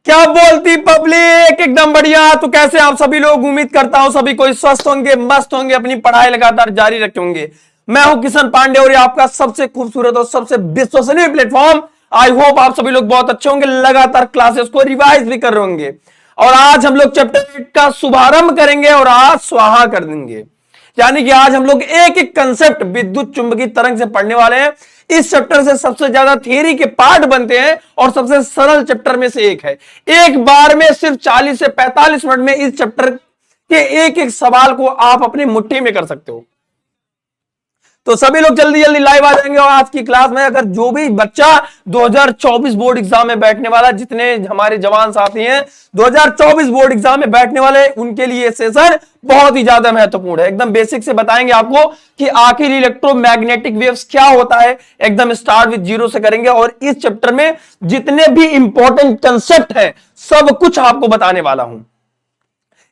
क्या बोलती पब्लिक? एकदम बढ़िया। तो कैसे आप सभी लोग? उम्मीद करता हूं सभी कोई स्वस्थ होंगे, मस्त होंगे, अपनी पढ़ाई लगातार जारी रखेंगे। मैं हूं किशन पांडे और ये आपका सबसे खूबसूरत और सबसे विश्वसनीय प्लेटफॉर्म। आई होप आप सभी लोग बहुत अच्छे होंगे, लगातार क्लासेस को रिवाइज भी कर रहे होंगे। और आज हम लोग चैप्टर 8 का शुभारंभ करेंगे और आज स्वाहा कर देंगे। यानी कि आज हम लोग एक एक कंसेप्ट विद्युत चुंबकीय तरंग से पढ़ने वाले हैं। इस चैप्टर से सबसे ज्यादा थियरी के पार्ट बनते हैं और सबसे सरल चैप्टर में से एक है। एक बार में सिर्फ 40 से 45 मिनट में इस चैप्टर के एक एक सवाल को आप अपनी मुट्ठी में कर सकते हो। तो सभी लोग जल्दी जल्दी लाइव आ जाएंगे। और आज की क्लास में अगर जो भी बच्चा 2024 बोर्ड एग्जाम में बैठने वाला, जितने हमारे जवान साथी हैं 2024 बोर्ड एग्जाम में बैठने वाले, उनके लिए सेशन बहुत ही ज्यादा महत्वपूर्ण है। एकदम बेसिक से बताएंगे आपको कि आखिर इलेक्ट्रोमैग्नेटिक वेव्स क्या होता है। एकदम स्टार्ट विद जीरो से करेंगे और इस चैप्टर में जितने भी इंपॉर्टेंट कंसेप्ट है सब कुछ आपको बताने वाला हूं।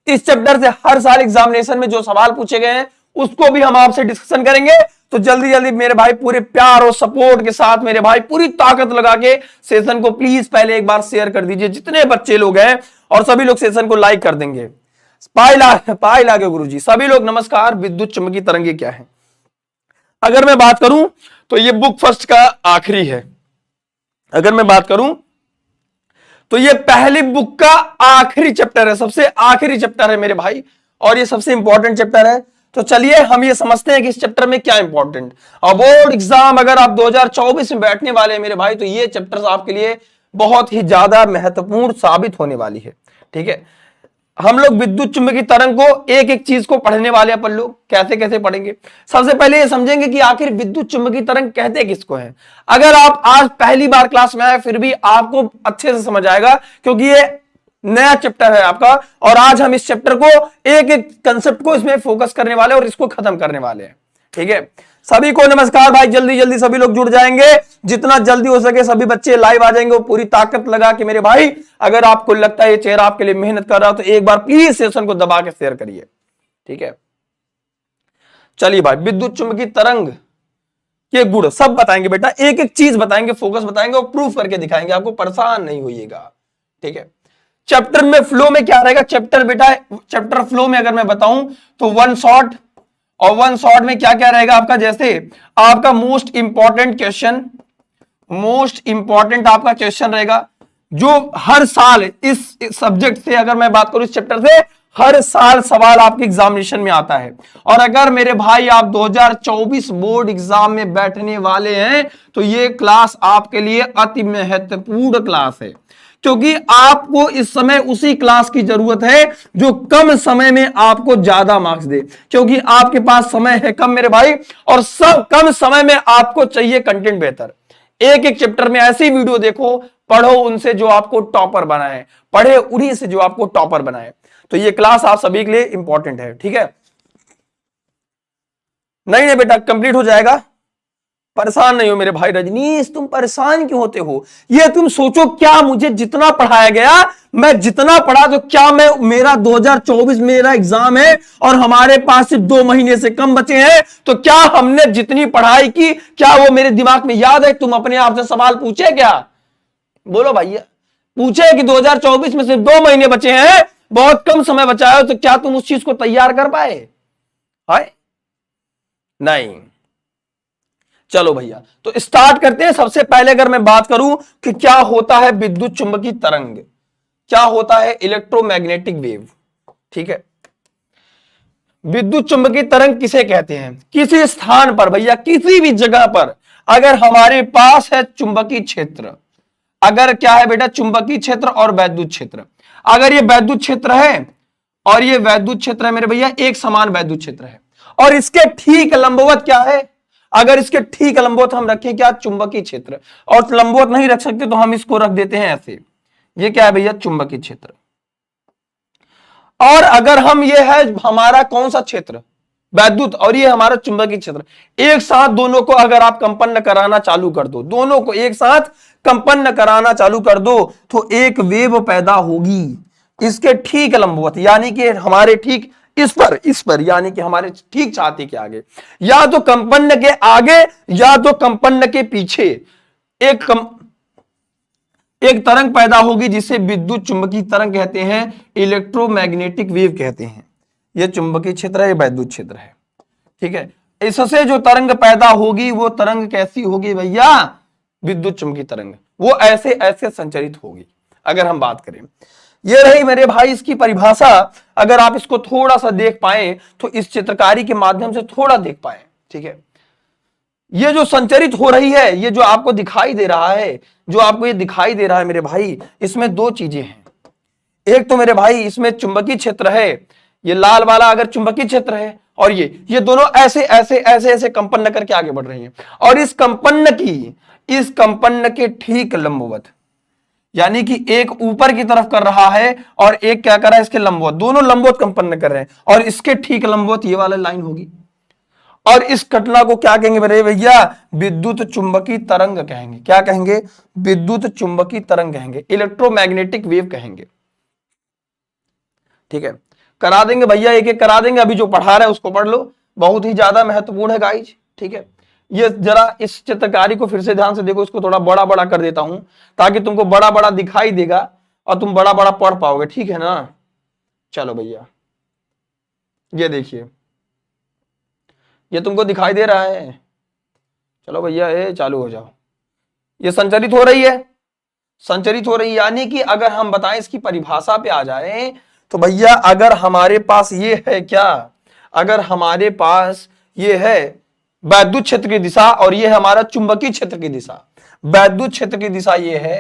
इस चैप्टर से हर साल एग्जामिनेशन में जो सवाल पूछे गए हैं उसको भी हम आपसे डिस्कशन करेंगे। तो जल्दी जल्दी मेरे भाई पूरे प्यार और सपोर्ट के साथ मेरे भाई पूरी ताकत लगा के सेशन को प्लीज पहले एक बार शेयर कर दीजिए, जितने बच्चे लोग हैं, और सभी लोग सेशन को लाइक कर देंगे। पाई लागे गुरुजी। सभी लोग नमस्कार। विद्युत चुंबकीय तरंगे क्या है? अगर मैं बात करूं तो ये बुक फर्स्ट का आखिरी है। अगर मैं बात करूं तो ये पहली बुक का आखिरी चैप्टर है, सबसे आखिरी चैप्टर है मेरे भाई, और ये सबसे इंपॉर्टेंट चैप्टर है। तो चलिए हम ये समझते हैं कि इस चैप्टर में क्या इंपॉर्टेंट। और बोर्ड एग्जाम अगर आप 2024 में बैठने वाले हैं मेरे भाई, तो ये चैप्टर्स आपके लिए बहुत ही ज्यादा महत्वपूर्ण साबित होने वाली है। ठीक है, हम लोग विद्युत चुंबकीय तरंग को एक एक चीज को पढ़ने वाले अपन लोग कैसे कैसे पढ़ेंगे। सबसे पहले ये समझेंगे कि आखिर विद्युत चुंबकीय तरंग कहते किसको है। अगर आप आज पहली बार क्लास में आए फिर भी आपको अच्छे से समझ आएगा, क्योंकि ये नया चैप्टर है आपका। और आज हम इस चैप्टर को एक एक कंसेप्ट को इसमें फोकस करने वाले और इसको खत्म करने वाले हैं। ठीक है, सभी को नमस्कार भाई। जल्दी जल्दी सभी लोग जुड़ जाएंगे, जितना जल्दी हो सके सभी बच्चे लाइव आ जाएंगे। वो पूरी ताकत लगा के मेरे भाई, अगर आपको लगता है ये चेहरा आपके लिए मेहनत कर रहा हो तो एक बार प्लीज सेशन को दबा के शेयर करिए। ठीक है, चलिए भाई, विद्युत चुंबकीय तरंग के गुण सब बताएंगे बेटा, एक एक चीज बताएंगे, फोकस बताएंगे और प्रूफ करके दिखाएंगे, आपको परेशान नहीं होइएगा। ठीक है, चैप्टर में फ्लो में क्या रहेगा? चैप्टर फ्लो में अगर मैं बताऊं तो वन शॉट, और वन शॉट में क्या क्या रहेगा आपका, जैसे आपका मोस्ट इंपॉर्टेंट आपका क्वेश्चन रहेगा जो हर साल इस सब्जेक्ट से, अगर मैं बात करूं इस चैप्टर से, हर साल सवाल आपके एग्जामिनेशन में आता है। और अगर मेरे भाई आप 2024 बोर्ड एग्जाम में बैठने वाले हैं तो ये क्लास आपके लिए अति महत्वपूर्ण क्लास है, क्योंकि आपको इस समय उसी क्लास की जरूरत है जो कम समय में आपको ज्यादा मार्क्स दे। क्योंकि आपके पास समय है कम मेरे भाई, और सब कम समय में आपको चाहिए कंटेंट बेहतर। एक एक चैप्टर में ऐसी वीडियो देखो, पढ़ो उनसे जो आपको टॉपर बनाए, पढ़े उन्हीं से जो आपको टॉपर बनाए। तो ये क्लास आप सभी के लिए इंपॉर्टेंट है। ठीक है, नहीं बेटा कंप्लीट हो जाएगा, परेशान नहीं हो मेरे भाई। रजनीश तुम परेशान क्यों होते हो? ये तुम सोचो, क्या मुझे जितना पढ़ाया गया, मैं जितना पढ़ा, तो क्या मैं, मेरा 2024 मेरा एग्जाम है और हमारे पास सिर्फ 2 महीने से कम बचे हैं, तो क्या हमने जितनी पढ़ाई की क्या वो मेरे दिमाग में याद है? तुम अपने आप से सवाल पूछे क्या? बोलो भैया, पूछे कि 2024 में सिर्फ 2 महीने बचे हैं, बहुत कम समय बचा है, तो क्या तुम उस चीज को तैयार कर पाए? हाय नहीं। चलो भैया, तो स्टार्ट करते हैं। सबसे पहले अगर मैं बात करूं कि क्या होता है विद्युत चुंबकीय तरंग, क्या होता है इलेक्ट्रोमैग्नेटिक वेव। ठीक है, विद्युत चुंबकीय तरंग किसे कहते हैं? किसी स्थान पर भैया, किसी भी जगह पर अगर हमारे पास है चुंबकीय क्षेत्र, अगर क्या है बेटा, चुंबकीय क्षेत्र और वैद्युत क्षेत्र, अगर ये वैद्युत क्षेत्र है और ये वैद्युत क्षेत्र है मेरे भैया, एक समान वैद्युत क्षेत्र है, और इसके ठीक लंबवत क्या है, अगर इसके ठीक लंबवत हम रखें क्या, चुंबकीय क्षेत्र, और लंबवत नहीं रख सकते तो हम इसको रख देते हैं ऐसे, ये क्या है भैया, चुंबकीय क्षेत्र। और अगर हम, ये है हमारा कौन सा क्षेत्र, वैद्युत, और ये हमारा चुंबकीय क्षेत्र, एक साथ दोनों को अगर आप कंपन कराना चालू कर दो, दोनों को एक साथ कंपन कराना चालू कर दो, तो एक वेव पैदा होगी इसके ठीक लंबवत, यानी कि हमारे ठीक इस पर, यानी कि हमारे ठीक छाती के आगे, या तो कंपन के आगे या तो कंपन के पीछे एक तरंग पैदा होगी जिसे विद्युत चुंबकीय तरंग कहते हैं, इलेक्ट्रोमैग्नेटिक वेव कहते हैं। यह चुंबकीय क्षेत्र है, वैद्युत क्षेत्र है, ठीक है। इससे जो तरंग पैदा होगी वो तरंग कैसी होगी भैया, विद्युत चुंबकीय तरंग, वो ऐसे ऐसे संचरित होगी। अगर हम बात करें, ये रही मेरे भाई इसकी परिभाषा। अगर आप इसको थोड़ा सा देख पाए तो इस चित्रकारी के माध्यम से थोड़ा देख पाए, ठीक है। ये जो संचरित हो रही है, ये जो आपको दिखाई दे रहा है, जो आपको ये दिखाई दे रहा है मेरे भाई, इसमें दो चीजें हैं। एक तो मेरे भाई इसमें चुंबकीय क्षेत्र है, ये लाल वाला अगर चुंबकीय क्षेत्र है, और ये दोनों ऐसे ऐसे ऐसे ऐसे कंपन करके आगे बढ़ रही हैं। और इस कंपन के ठीक लंबवत, यानी कि एक ऊपर की तरफ कर रहा है और एक क्या कर रहा है, इसके लंबवत, दोनों लंबवत कंपन कर रहे हैं, और इसके ठीक लंबवत ये वाला लाइन होगी। और इस घटना को क्या कहेंगे मेरे भैया, विद्युत चुंबकीय तरंग कहेंगे। क्या कहेंगे, विद्युत चुंबकीय तरंग कहेंगे, इलेक्ट्रोमैग्नेटिक वेव कहेंगे, ठीक है। करा देंगे भैया, एक एक करा देंगे। अभी जो पढ़ा रहे हैं उसको पढ़ लो, बहुत ही ज्यादा महत्वपूर्ण है गाइज, ठीक है। ये जरा इस चित्रकारी को फिर से ध्यान से देखो, इसको थोड़ा बड़ा बड़ा कर देता हूं ताकि तुमको बड़ा बड़ा दिखाई देगा और तुम बड़ा बड़ा पढ़ पाओगे, ठीक है ना। चलो भैया, ये देखिए, ये तुमको दिखाई दे रहा है। चलो भैया, ये चालू हो जाओ। ये संचरित हो रही है, संचरित हो रही है, यानी कि अगर हम बताएं इसकी परिभाषा पे आ जाए तो भैया, अगर हमारे पास ये है क्या, अगर हमारे पास ये है वैद्युत क्षेत्र की दिशा और ये है हमारा चुंबकीय क्षेत्र की दिशा। वैद्युत क्षेत्र की दिशा ये है,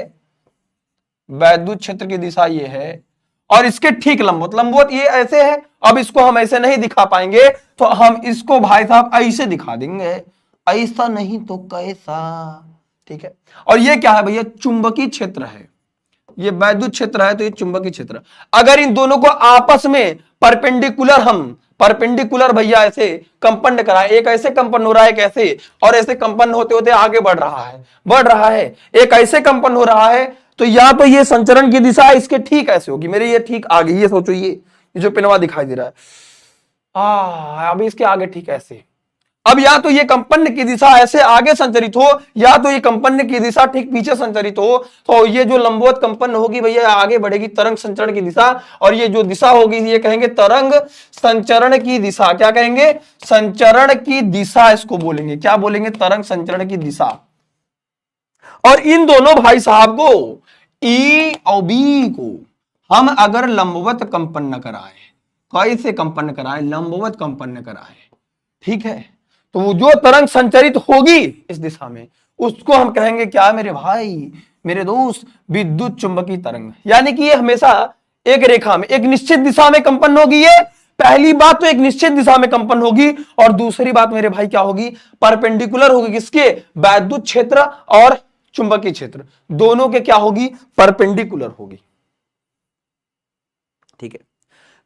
वैद्युत क्षेत्र की दिशा ये है, और इसके ठीक लंबवत, लंबवत ये ऐसे है। अब इसको हम ऐसे नहीं दिखा पाएंगे तो हम इसको भाई साहब ऐसे दिखा देंगे, ऐसा नहीं तो कैसा, ठीक है। और ये क्या है भैया, चुंबकीय क्षेत्र है। ये वैद्युत क्षेत्र है तो ये चुंबकीय क्षेत्र। अगर इन दोनों को आपस में परपेंडिकुलर, हम परपेंडिकुलर भैया ऐसे कंपन कराए, एक ऐसे कंपन हो रहा है, एक ऐसे, और ऐसे कंपन होते होते आगे बढ़ रहा है, बढ़ रहा है, एक ऐसे कंपन हो रहा है, तो या तो ये संचरण की दिशा इसके ठीक ऐसे होगी, मेरे ये ठीक आगे, ये सोचो, ये जो पिनवा दिखाई दे रहा है, अभी इसके आगे ठीक ऐसे। अब या तो ये कंपन की दिशा ऐसे आगे संचरित हो, या तो ये कंपन की दिशा ठीक पीछे संचरित हो, तो ये जो लंबवत कंपन होगी भैया आगे बढ़ेगी, तरंग संचरण की दिशा, और ये जो दिशा होगी ये कहेंगे तरंग संचरण की दिशा। क्या कहेंगे, संचरण की दिशा, इसको बोलेंगे, क्या बोलेंगे, तरंग संचरण की दिशा। और इन दोनों भाई साहब को, ई और बी को हम अगर लंबवत कंपन न कराए, कैसे कंपन कराए, लंबवत कंपन कराए, ठीक है, तो वो जो तरंग संचरित होगी इस दिशा में, उसको हम कहेंगे क्या मेरे भाई, मेरे दोस्त, विद्युत चुंबकीय तरंग। यानी कि ये हमेशा एक रेखा में, एक निश्चित दिशा में कंपन होगी। ये पहली बात तो एक निश्चित दिशा में कंपन होगी, और दूसरी बात मेरे भाई क्या होगी, परपेंडिकुलर होगी, किसके, वैद्युत क्षेत्र और चुंबकीय क्षेत्र दोनों के क्या होगी, परपेंडिकुलर होगी, ठीक है।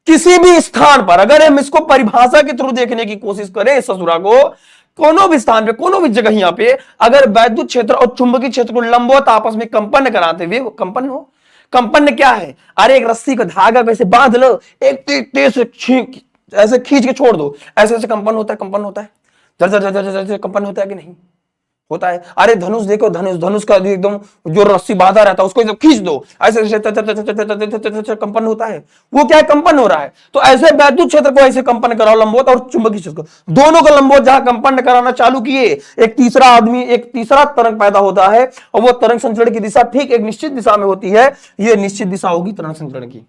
किसी भी स्थान पर अगर हम इसको परिभाषा के थ्रू देखने की कोशिश करें इस ससुरा को, कोनो भी स्थान पे, कोनो भी जगह यहां पे अगर वैद्युत क्षेत्र और चुंबकीय क्षेत्र को लंबवत आपस में कंपन कराते हुए वो कंपन हो, कंपन क्या है, अरे एक रस्सी का धागा कैसे बांध लो, एक तेज से ऐसे खींच के छोड़ दो, ऐसे ऐसे कंपन होता है, कंपन होता है, जर जर जर जर जर कंपन होता है कि नहीं होता है। अरे धनुष देखो, धनुष का एकदम जो रस्सी बांधा रहता है उसको एकदम खींच दो, ऐसे ऐसे कंपन होता है, वो क्या है, कंपन हो रहा है। तो ऐसे वैद्युत क्षेत्र को ऐसे कंपन कराओ लंबवत, और चुंबकीय क्षेत्र को, दोनों को लंबवत जहां कंपन कराना चालू किए, एक तीसरा आदमी, एक तीसरा तरंग पैदा होता है, और वो तरंग संचरण की दिशा ठीक एक निश्चित दिशा में होती है, ये निश्चित दिशा होगी तरंग संचरण की।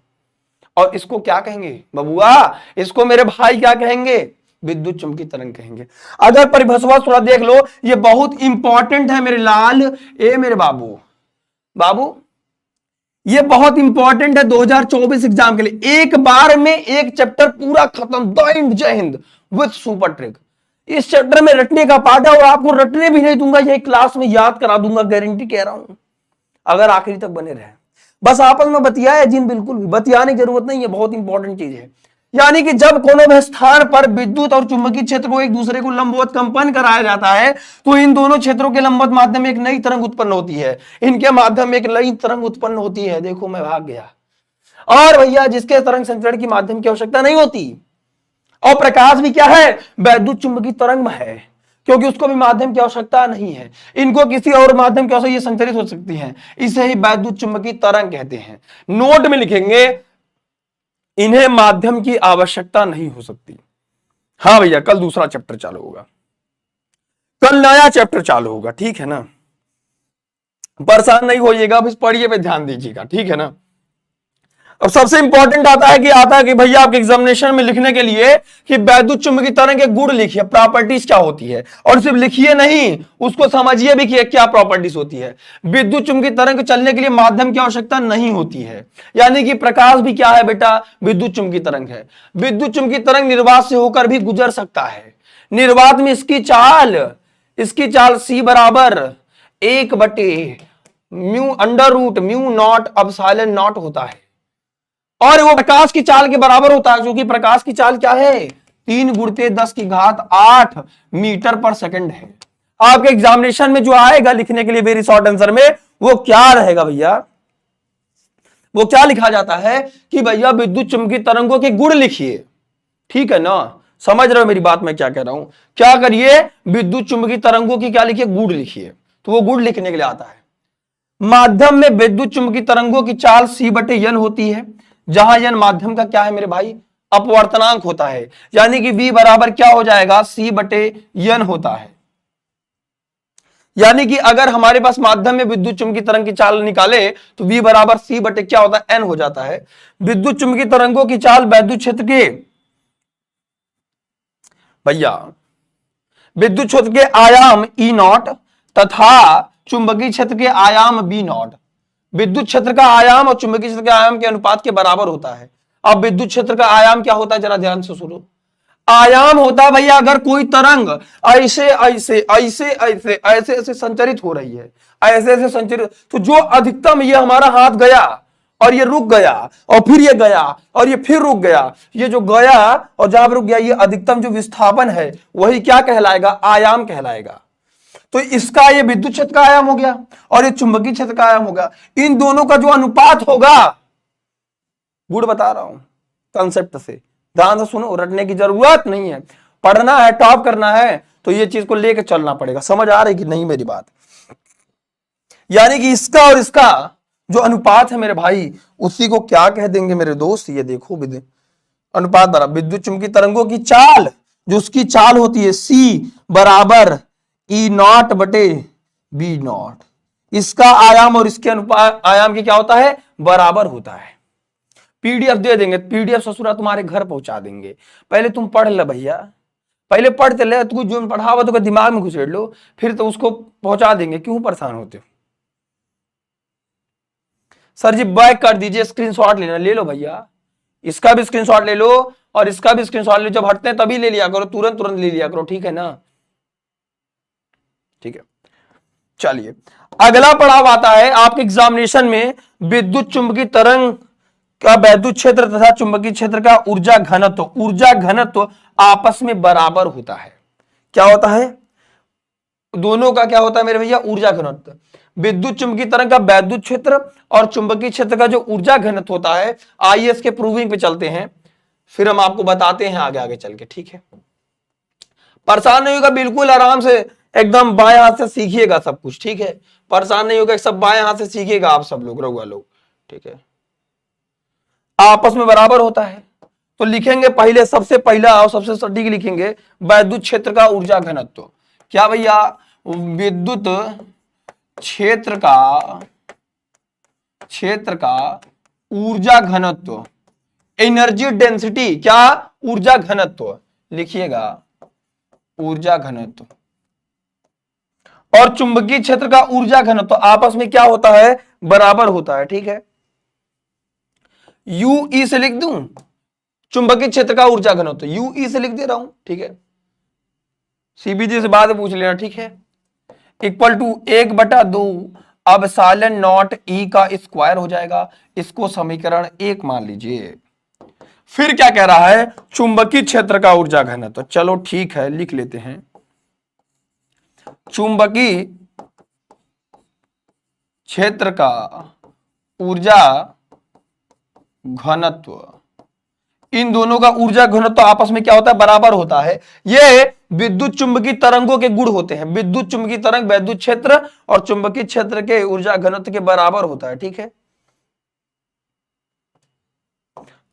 और इसको क्या कहेंगे बबुआ, इसको मेरे भाई क्या कहेंगे, विद्युत चुंबकीय तरंग कहेंगे। अगर परिभाषा थोड़ा देख लो, ये बहुत इंपॉर्टेंट है मेरे लाल, ए मेरे बाबू, बाबू ये बहुत इंपॉर्टेंट है 2024 एग्जाम के लिए। एक बार में एक चैप्टर पूरा खत्म, द एंड, जय हिंद विद सुपर ट्रिक। इस चैप्टर में रटने का पार्ट है, और आपको रटने भी नहीं दूंगा, यही क्लास में याद करा दूंगा, गारंटी कह रहा हूं, अगर आखिरी तक बने रहे। बस आपस में बतियाए जिन, बिल्कुल भी बतियाने की जरूरत नहीं है, बहुत इंपॉर्टेंट चीज है। यानी कि जब कोनो भी स्थान पर विद्युत और चुंबकीय क्षेत्र को एक दूसरे को लंबवत कंपन कराया जाता है, तो इन दोनों क्षेत्रों के लंबवत माध्यम में एक नई तरंग उत्पन्न होती है, इनके माध्यम में एक नई तरंग उत्पन्न होती है। देखो मैं भाग गया, और भैया जिसके तरंग संचरण की माध्यम की आवश्यकता नहीं होती, और प्रकाश भी क्या है, वैद्युत चुंबकीय तरंग है। क्योंकि उसको भी माध्यम की आवश्यकता नहीं है। इनको किसी और माध्यम की आवश्यकता, ये संचरित हो सकती हैं, इसे ही वैद्युत चुंबकीय तरंग कहते हैं। नोट में लिखेंगे इन्हें माध्यम की आवश्यकता नहीं हो सकती। हाँ भैया, कल दूसरा चैप्टर चालू होगा, कल नया चैप्टर चालू होगा, ठीक है ना, परेशान नहीं होइएगा, अब इस पढ़िए पे ध्यान दीजिएगा, ठीक है ना। अब सबसे इंपॉर्टेंट आता है कि भैया आपके एग्जामिनेशन में लिखने के लिए कि वैद्युत चुंबकीय तरंग के गुण लिखिए, प्रॉपर्टीज क्या होती है, और सिर्फ लिखिए नहीं, उसको समझिए भी कि क्या प्रॉपर्टीज होती है। विद्युत चुंबकीय तरंग चलने के लिए माध्यम की आवश्यकता नहीं होती है, यानी कि प्रकाश भी क्या है बेटा, विद्युत चुंबकीय तरंग है। विद्युत चुंबकीय तरंग निर्वात से होकर भी गुजर सकता है। निर्वात में इसकी चाल सी बराबर 1/म्यू under root mu not epsilon not होता है, और वो प्रकाश की चाल के बराबर होता है, क्योंकि प्रकाश की चाल क्या है, 3 × 10⁸ मीटर पर सेकंड है। आपके एग्जामिनेशन में जो आएगा लिखने के लिए वेरी शॉर्ट आंसर में, वो क्या रहेगा भैया, वो क्या लिखा जाता है कि भैया विद्युत चुंबकीय तरंगों के गुण लिखिए, ठीक है ना। समझ रहे हो मेरी बात, मैं क्या कह रहा हूं, क्या करिए, विद्युत चुंबकीय तरंगों की क्या लिखिए, गुण लिखिए, तो वो गुण लिखने के लिए आता है। माध्यम में विद्युत चुंबकीय तरंगों की चाल C/N होती है, जहां n माध्यम का क्या है मेरे भाई, अपवर्तनांक होता है, यानी कि V बराबर क्या हो जाएगा, C/N होता है। यानी कि अगर हमारे पास माध्यम में विद्युत चुंबकीय तरंग की चाल निकाले तो V बराबर C/ क्या होता है, N हो जाता है। विद्युत चुंबकीय तरंगों की चाल वैद्युत क्षेत्र के भैया विद्युत क्षेत्र के आयाम E0 तथा चुंबकीय क्षेत्र के आयाम B0, विद्युत क्षेत्र का आयाम और चुंबकीय क्षेत्र के आयाम के अनुपात के बराबर होता है। अब विद्युत क्षेत्र का आयाम क्या होता है, जरा ध्यान से सुनो। आयाम होता है भैया, अगर कोई तरंग ऐसे ऐसे ऐसे ऐसे ऐसे ऐसे संचरित हो रही है, ऐसे ऐसे संचरित, तो जो अधिकतम, ये हमारा हाथ गया और ये रुक गया, और फिर ये गया और ये फिर रुक गया, ये जो गया और जहां रुक गया, ये अधिकतम जो विस्थापन है वही क्या कहलाएगा, आयाम कहलाएगा। तो इसका ये विद्युत क्षेत्र का आयाम हो गया और ये चुंबकीय क्षेत्र का आयाम होगा। इन दोनों का जो अनुपात होगा, गुण बता रहा हूं कंसेप्ट से, ध्यान से सुनो, रटने की जरूरत नहीं है, पढ़ना है, टॉप करना है, तो ये चीज को लेकर चलना पड़ेगा। समझ आ रही कि नहीं मेरी बात, यानी कि इसका और इसका जो अनुपात है मेरे भाई, उसी को क्या कह देंगे मेरे दोस्त, ये देखो अनुपात बराबर विद्युत चुंबकीय तरंगों की चाल, जो उसकी चाल होती है C बराबर E0/B0, इसका आयाम और इसके अनुपात आयाम की क्या होता है, बराबर होता है। पीडीएफ दे देंगे, पीडीएफ ससुरा तुम्हारे घर पहुंचा देंगे, पहले तुम पढ़ ले भैया, पहले पढ़ ले, तू जो पढ़ावा तो दिमाग में घुसेड़ लो, फिर तो उसको पहुंचा देंगे, क्यों परेशान होते हो। सर जी बैक कर दीजिए, स्क्रीनशॉट लेना, ले लो भैया, इसका भी स्क्रीनशॉट ले लो और इसका भी स्क्रीनशॉट ले लो, जब हटते हैं तभी ले लिया करो, तुरंत तुरंत ले लिया करो, ठीक है ना, ठीक है। चलिए अगला पड़ाव आता है आपके एग्जामिनेशन में, विद्युत चुंबकीय तरंग का वैद्युत क्षेत्र तथा चुंबकीय क्षेत्र का ऊर्जा घनत्व, ऊर्जा घनत्व आपस में बराबर होता है। क्या होता है, दोनों का क्या होता है मेरे भैया, ऊर्जा घनत्व। विद्युत चुंबकीय तरंग का वैद्युत क्षेत्र और चुंबकीय क्षेत्र का जो ऊर्जा घनत्व होता है, आइए इसके प्रूविंग पे चलते हैं, फिर हम आपको बताते हैं आगे आगे चल के, ठीक है। परेशान नहीं होगा, बिल्कुल आराम से एकदम बाएं हाथ से सीखिएगा सब कुछ, ठीक है, परेशान नहीं होगा, सब बाएं हाथ से सीखिएगा आप सब लोग, रहुआ लोग, ठीक है। आपस में बराबर होता है, तो लिखेंगे पहले, सबसे पहला और सबसे सटीक लिखेंगे वैद्युत क्षेत्र का ऊर्जा घनत्व। क्या भैया, विद्युत क्षेत्र का ऊर्जा घनत्व, एनर्जी डेंसिटी, क्या, ऊर्जा घनत्व लिखिएगा, ऊर्जा घनत्व, और चुंबकीय क्षेत्र का ऊर्जा घनत्व आपस में क्या होता है, बराबर होता है, ठीक है। UE से लिख दूं, चुंबकीय क्षेत्र का ऊर्जा घनत्व UE से लिख दे रहा हूं, ठीक है, सीबीजी से बाद में पूछ लेना, ठीक है, equal to 1/2 epsilon not E का स्क्वायर हो जाएगा, इसको समीकरण 1 मान लीजिए। फिर क्या कह रहा है, चुंबकीय क्षेत्र का ऊर्जा घनत्व, चलो ठीक है लिख लेते हैं, चुंबकीय क्षेत्र का ऊर्जा घनत्व इन दोनों का ऊर्जा घनत्व तो आपस में क्या होता है, बराबर होता है। ये विद्युत चुंबकीय तरंगों के गुण होते हैं। विद्युत चुंबकीय तरंग वैद्युत क्षेत्र और चुंबकीय क्षेत्र के ऊर्जा घनत्व के बराबर होता है, ठीक है।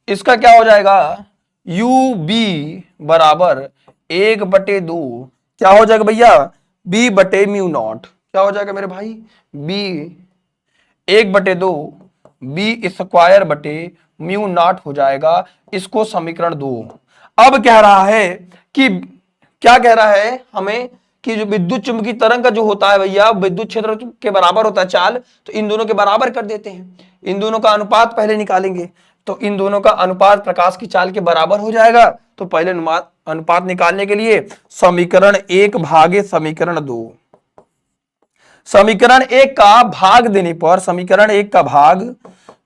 इसका क्या हो जाएगा, यू बी बराबर 1/2 क्या हो जाएगा भैया, बी बटे म्यू नॉट। क्या हो जाएगा मेरे भाई, बी 1/2 बी स्क्वायर बटे म्यू नॉट हो जाएगा। इसको समीकरण 2। अब कह रहा है कि क्या कह रहा है हमें कि जो विद्युत चुंबकीय तरंग का जो होता है भैया विद्युत क्षेत्र के बराबर होता है चाल, तो इन दोनों के बराबर कर देते हैं। इन दोनों का अनुपात पहले निकालेंगे, तो इन दोनों का अनुपात प्रकाश की चाल के बराबर हो जाएगा। तो पहले अनुपात निकालने के लिए समीकरण 1 भागे समीकरण 2, समीकरण 1 का भाग देने पर, समीकरण 1 का भाग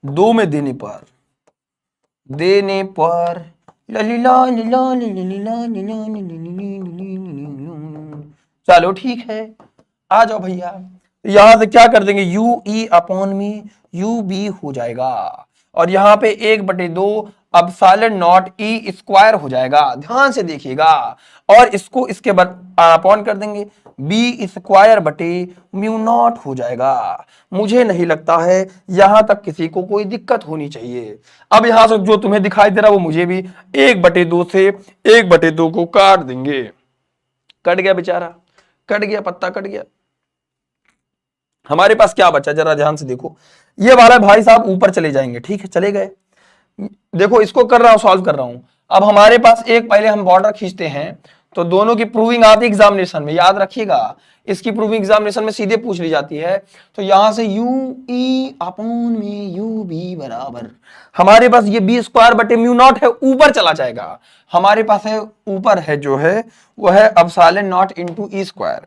2 में देने पर चलो ठीक है, आ जाओ भैया। यहां से क्या कर देंगे, यू ई अपॉन में यू बी हो जाएगा, और यहां पे 1/2 एप्सिलॉन नॉट ई स्क्वायर हो जाएगा। ध्यान से देखिएगा, और इसको इसके अपॉन कर देंगे, बी स्क्वायर बटे म्यू नॉट हो जाएगा। मुझे नहीं लगता है यहां तक किसी को कोई दिक्कत होनी चाहिए। अब यहां से जो तुम्हें दिखाई दे रहा है वो मुझे भी 1/2 से 1/2 को काट देंगे। कट गया बेचारा, कट गया, पत्ता कट गया। हमारे पास क्या बचा, जरा ध्यान से देखो। ये वाला भाई साहब ऊपर चले जाएंगे, ठीक है, चले गए। देखो इसको कर रहा हूं, सॉल्व कर रहा हूं। अब हमारे पास एक पहले हम बॉर्डर खींचते हैं, तो दोनों की प्रूविंग आती है एग्जामिनेशन में, याद रखिएगा। इसकी प्रूविंग एग्जामिनेशन में सीधे पूछ ली जाती है। तो यहां से यू ई अपॉन में यू बी बराबर, हमारे पास ये बी स्क्वायर बटे म्यू नॉट है, ऊपर चला जाएगा। हमारे पास है ऊपर है जो है वो है epsilon not into E square,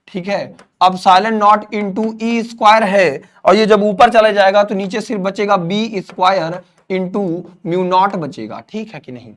ठीक है। Epsilon not into E square है, और ये जब ऊपर चला जाएगा तो नीचे सिर्फ बचेगा B square into mu not बचेगा, ठीक है कि नहीं।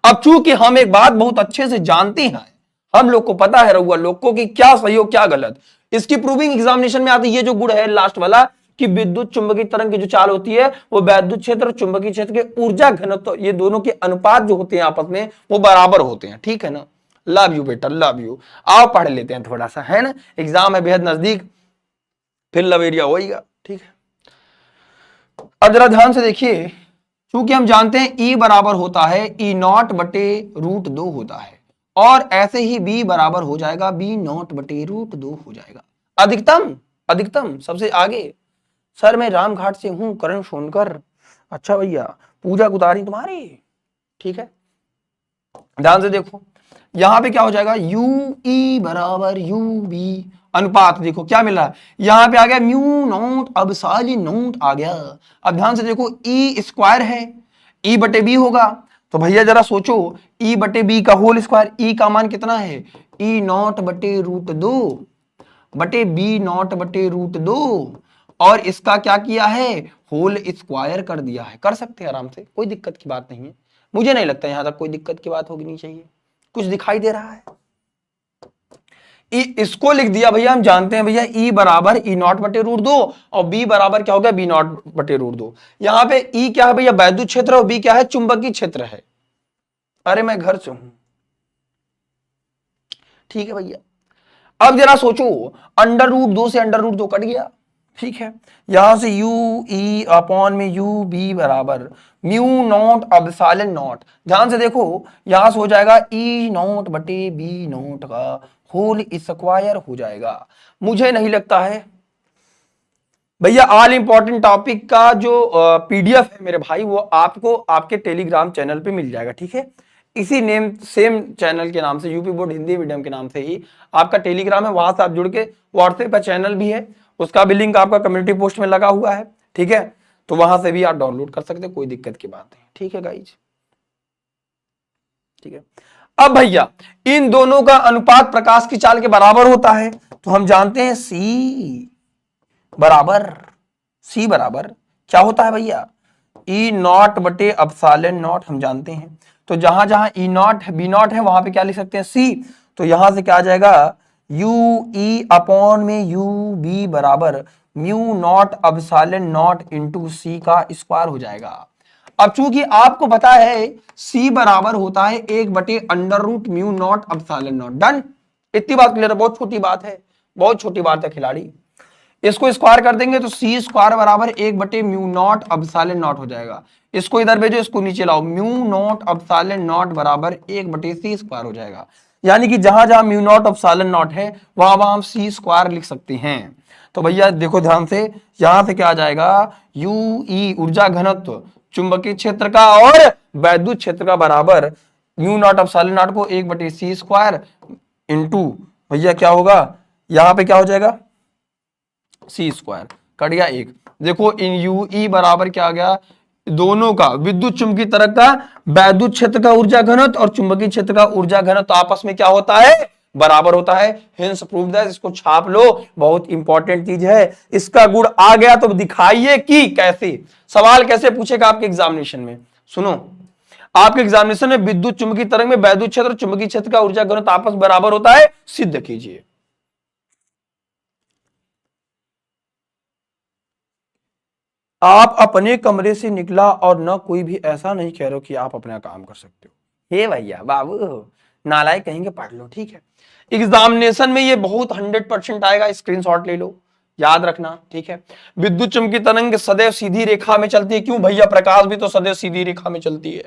अब चूंकि हम एक बात बहुत अच्छे से जानते हैं, हम लोग को पता है रहुआ लोग को कि क्या सही हो क्या गलत, इसकी प्रूविंग एग्जामिनेशन में आती है। ये जो गुण है लास्ट वाला कि विद्युत चुंबकीय तरंग की जो चाल होती है वो वैद्युत क्षेत्र और चुंबकीय क्षेत्र के ऊर्जा घनत्व, ये दोनों के अनुपात जो होते हैं आपस में वो बराबर होते हैं, ठीक है ना। लव यू बेटा, लव यू। आओ पढ़ लेते हैं थोड़ा सा, है ना, एग्जाम है बेहद नजदीक, फिर लव एरिया होगा, ठीक है। अब जरा ध्यान से देखिए, क्योंकि हम जानते हैं E बराबर होता है E नॉट बटे √2 होता है, और ऐसे ही B बराबर हो जाएगा B नॉट बटे √2 हो जाएगा। अधिकतम, अधिकतम सबसे आगे। सर मैं रामघाट से हूं, करण सोनकर। अच्छा भैया, पूजा गुदारी तुम्हारी, ठीक है। ध्यान से देखो, यहां पे क्या हो जाएगा, यू ई बराबर यू बी, अनुपात देखो क्या मिल रहा है, यहां पे आ गया म्यू नॉट एप्सिलॉन नॉट आ गया। अब ध्यान से देखो, ई स्क्वायर है, ई बटे बी होगा, तो भैया जरा सोचो, ई बटे बी का होल स्क्वायर, ई का मान कितना है, ई नॉट बटे √2 बटे बी नॉट बटे √2, और इसका क्या किया है, होल स्क्वायर कर दिया है। कर सकते हैं आराम से, कोई दिक्कत की बात नहीं है। मुझे नहीं लगता यहां तक कोई दिक्कत की बात होगी नहीं चाहिए। कुछ दिखाई दे रहा है, इसको लिख दिया भैया, हम जानते हैं भैया E बराबर E नॉट बटे √2 और B बराबर क्या हो गया, B नॉट बटे √2। यहां पे E क्या है भैया, वैद्युत क्षेत्र, और B क्या है, चुंबकीय क्षेत्र है। अरे मैं घर से हूं, ठीक है भैया। अब जरा सोचो, √2 से √2 कट गया, ठीक है। यहां से यू ई अपॉन में यू बी बराबर म्यू नॉट एप्सिलॉन नॉट। ध्यान से देखो, यहां से हो जाएगा ई नॉट बटे बी नॉट का होल स्क्वायर हो जाएगा। मुझे नहीं लगता है भैया ऑल इंपॉर्टेंट टॉपिक का जो पीडीएफ है मेरे भाई, वो आपको आपके टेलीग्राम चैनल पे मिल जाएगा, ठीक है। इसी नेम सेम चैनल के नाम से, यूपी बोर्ड हिंदी मीडियम के नाम से ही आपका टेलीग्राम है, वहां से आप जुड़ के, व्हाट्सएप पर चैनल भी है, उसका भी लिंक आपका कम्युनिटी पोस्ट में लगा हुआ है, ठीक है। तो वहां से भी आप डाउनलोड कर सकते हैं, कोई दिक्कत की बात नहीं, ठीक है गाइज, ठीक है। अब भैया इन दोनों का अनुपात प्रकाश की चाल के बराबर होता है, तो हम जानते हैं C बराबर क्या होता है भैया, E नॉट बटे एप्सिलॉन नॉट, हम जानते हैं। तो जहां जहां E नॉट है, B नॉट है, वहां पे क्या लिख सकते हैं, C। तो यहां से क्या आ जाएगा, यू ई अपॉन में यू बी बराबर mu not epsilon not into C का स्क्वायर हो जाएगा। अब चूंकि आपको पता है C बराबर होता है 1/√μ0 एप्सिलॉन नॉट। डन, इतनी बात क्लियर है, बहुत छोटी बात है, बहुत छोटी बात है खिलाड़ी। इसको स्क्वायर कर देंगे तो C स्क्वायर बराबर 1/μ0 एप्सिलॉन नॉट हो जाएगा। इसको इधर भेजो, इसको नीचे लाओ, μ0 एप्सिलॉन नॉट बराबर 1/C स्क्वायर हो जाएगा। यानी कि जहां जहां μ0 एप्सिलॉन नॉट है वहां वहां हम C स्क्वायर लिख सकते हैं। तो भैया देखो ध्यान से, यहां से क्या आ जाएगा, UE ऊर्जा घनत्व चुंबकीय क्षेत्र का और वैद्युत क्षेत्र का बराबर μ0 एप्सिलॉन नॉट को 1/C स्क्वायर इंटू भैया क्या होगा, यहां पे क्या हो जाएगा C स्क्वायर, कट गया एक। देखो इन UE बराबर क्या आ गया, दोनों का विद्युत चुंबकीय तरंग का वैद्युत क्षेत्र का ऊर्जा घनत्व और चुंबकीय क्षेत्र का ऊर्जा घनत्व आपस में क्या होता है, बराबर होता है। हेंस प्रूव दैट, इसको छाप लो, बहुत इंपॉर्टेंट चीज है। इसका गुण आ गया तो दिखाइए कि कैसे, सवाल कैसे पूछेगा आपके एग्जामिनेशन में। सुनो, आपके एग्जामिनेशन में विद्युत चुंबकीय तरंग में वैद्युत क्षेत्र चुंबकीय क्षेत्र का ऊर्जा घनत्व आपस बराबर होता है, सिद्ध कीजिए। आप अपने कमरे से निकला और न कोई भी ऐसा नहीं कह रहे हो कि आप अपना काम कर सकते हो। हे भैया बाबू नालायक कहेंगे, पढ़ लो, ठीक है। एग्जामिनेशन में ये बहुत 100% आएगा, स्क्रीनशॉट ले लो, याद रखना, ठीक है। विद्युत चुंबकीय तरंग सदैव सीधी रेखा में चलती है। क्यों भैया, प्रकाश भी तो सदैव सीधी रेखा में चलती है,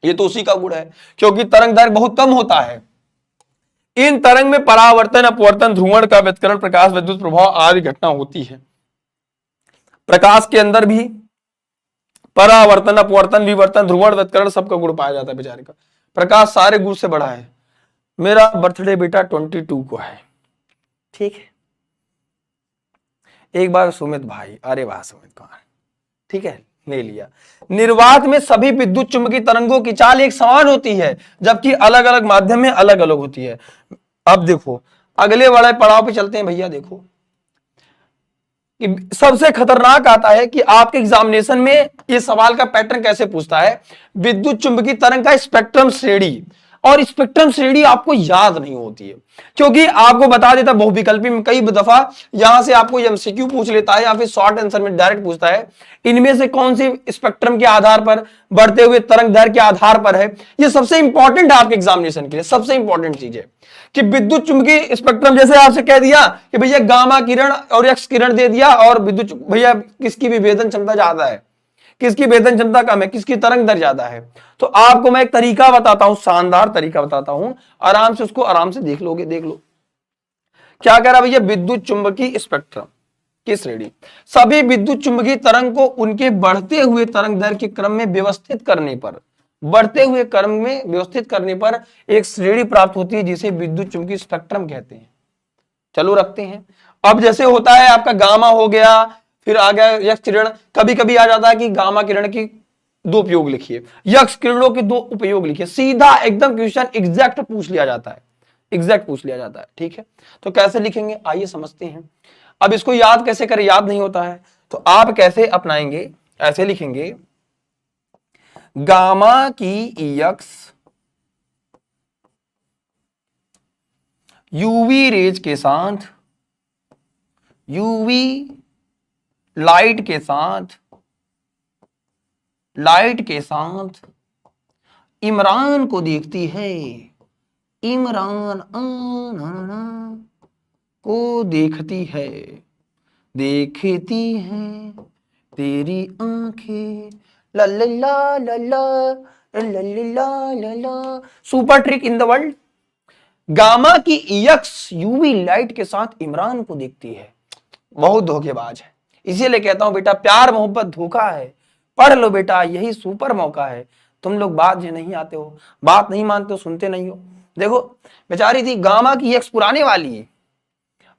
ये तो उसी का गुण है, क्योंकि तरंग दैर्घ्य बहुत कम होता है। इन तरंग में परावर्तन, अपवर्तन, ध्रुवण का व्यतिकरण, प्रकाश विद्युत प्रभाव आदि घटना होती है। प्रकाश के अंदर भी परावर्तन, अपवर्तन, विवर्तन, ध्रुवण, व्यतिकरण सबका गुण पाया जाता है बेचारे का। प्रकाश सारे गुण से बड़ा है। मेरा बर्थडे बेटा 22 को है, ठीक है। एक बार सुमित भाई, अरे वाह सुमित कौन, ठीक है, ले लिया। निर्वात में सभी विद्युत चुंबकीय तरंगों की चाल एक समान होती है, जबकि अलग अलग माध्यम में अलग अलग होती है। अब देखो अगले वाले पड़ाव पे चलते हैं भैया। देखो सबसे खतरनाक आता है कि आपके एग्जामिनेशन में ये सवाल का पैटर्न कैसे पूछता है, विद्युत चुंबकीय तरंग का स्पेक्ट्रम श्रेणी, और स्पेक्ट्रम श्रेणी आपको याद नहीं होती है, क्योंकि आपको बता देता बहुविकल्पी में कई दफा यहां से आपको एमसीक्यू पूछ लेता है या फिर शॉर्ट आंसर में डायरेक्ट पूछता है, इनमें से कौन सी स्पेक्ट्रम के आधार पर, बढ़ते हुए तरंग दैर्घ्य के आधार पर है। ये सबसे इंपॉर्टेंट है आपके एग्जामिनेशन के लिए, सबसे इंपॉर्टेंट चीज है कि विद्युत चुंबकीय स्पेक्ट्रम, जैसे आपसे कह दिया कि भैया गामा किरण और एक्स किरण दे दिया, और विद्युत भैया किसकी विभेदन क्षमता ज्यादा है, किसकी वेदन क्षमता कम है, किसकी तरंग दर ज्यादा है। तो आपको मैं एक तरीका बताता हूं, शानदार तरीका बताता हूं, आराम से उसको आराम से देख लोगे, देख लो क्या कह रहा भैया। विद्युत चुंबकीय स्पेक्ट्रम की श्रेणी सभी विद्युत चुंबकीय तरंग को उनके बढ़ते हुए तरंग दर के क्रम में व्यवस्थित करने पर, बढ़ते हुए क्रम में व्यवस्थित करने पर एक श्रेणी प्राप्त होती है, जिसे विद्युत चुंबकीय स्पेक्ट्रम कहते हैं। चलो रखते हैं। अब जैसे होता है आपका गामा हो गया, फिर आ गया यक्ष किरण, कभी कभी आ जाता है कि गामा किरण की दो उपयोग लिखिए, यक्ष किरणों के दो उपयोग लिखिए, सीधा एकदम क्वेश्चन एग्जैक्ट पूछ लिया जाता है, एग्जैक्ट पूछ लिया जाता है, ठीक है। तो कैसे लिखेंगे आइए समझते हैं। अब इसको याद कैसे करें, याद नहीं होता है, तो आप कैसे अपनाएंगे, ऐसे लिखेंगे, गामा की यक्स यूवी रेज के साथ, यूवी लाइट के साथ, लाइट के साथ इमरान को देखती है, इमरान को देखती है, देखती है तेरी आंखें, ला ला ला ला ला ला ला ला। Super trick in the world. गामा की यक्स यूवी लाइट के साथ इमरान को देखती है, बहुत धोखेबाज है। इसीलिए कहता हूं बेटा, प्यार मोहब्बत धोखा है, पढ़ लो बेटा, यही सुपर मौका है। तुम लोग बात जो नहीं आते हो, बात नहीं मानते हो, सुनते नहीं हो। देखो बेचारी थी गामा की एक्स पुराने वाली है,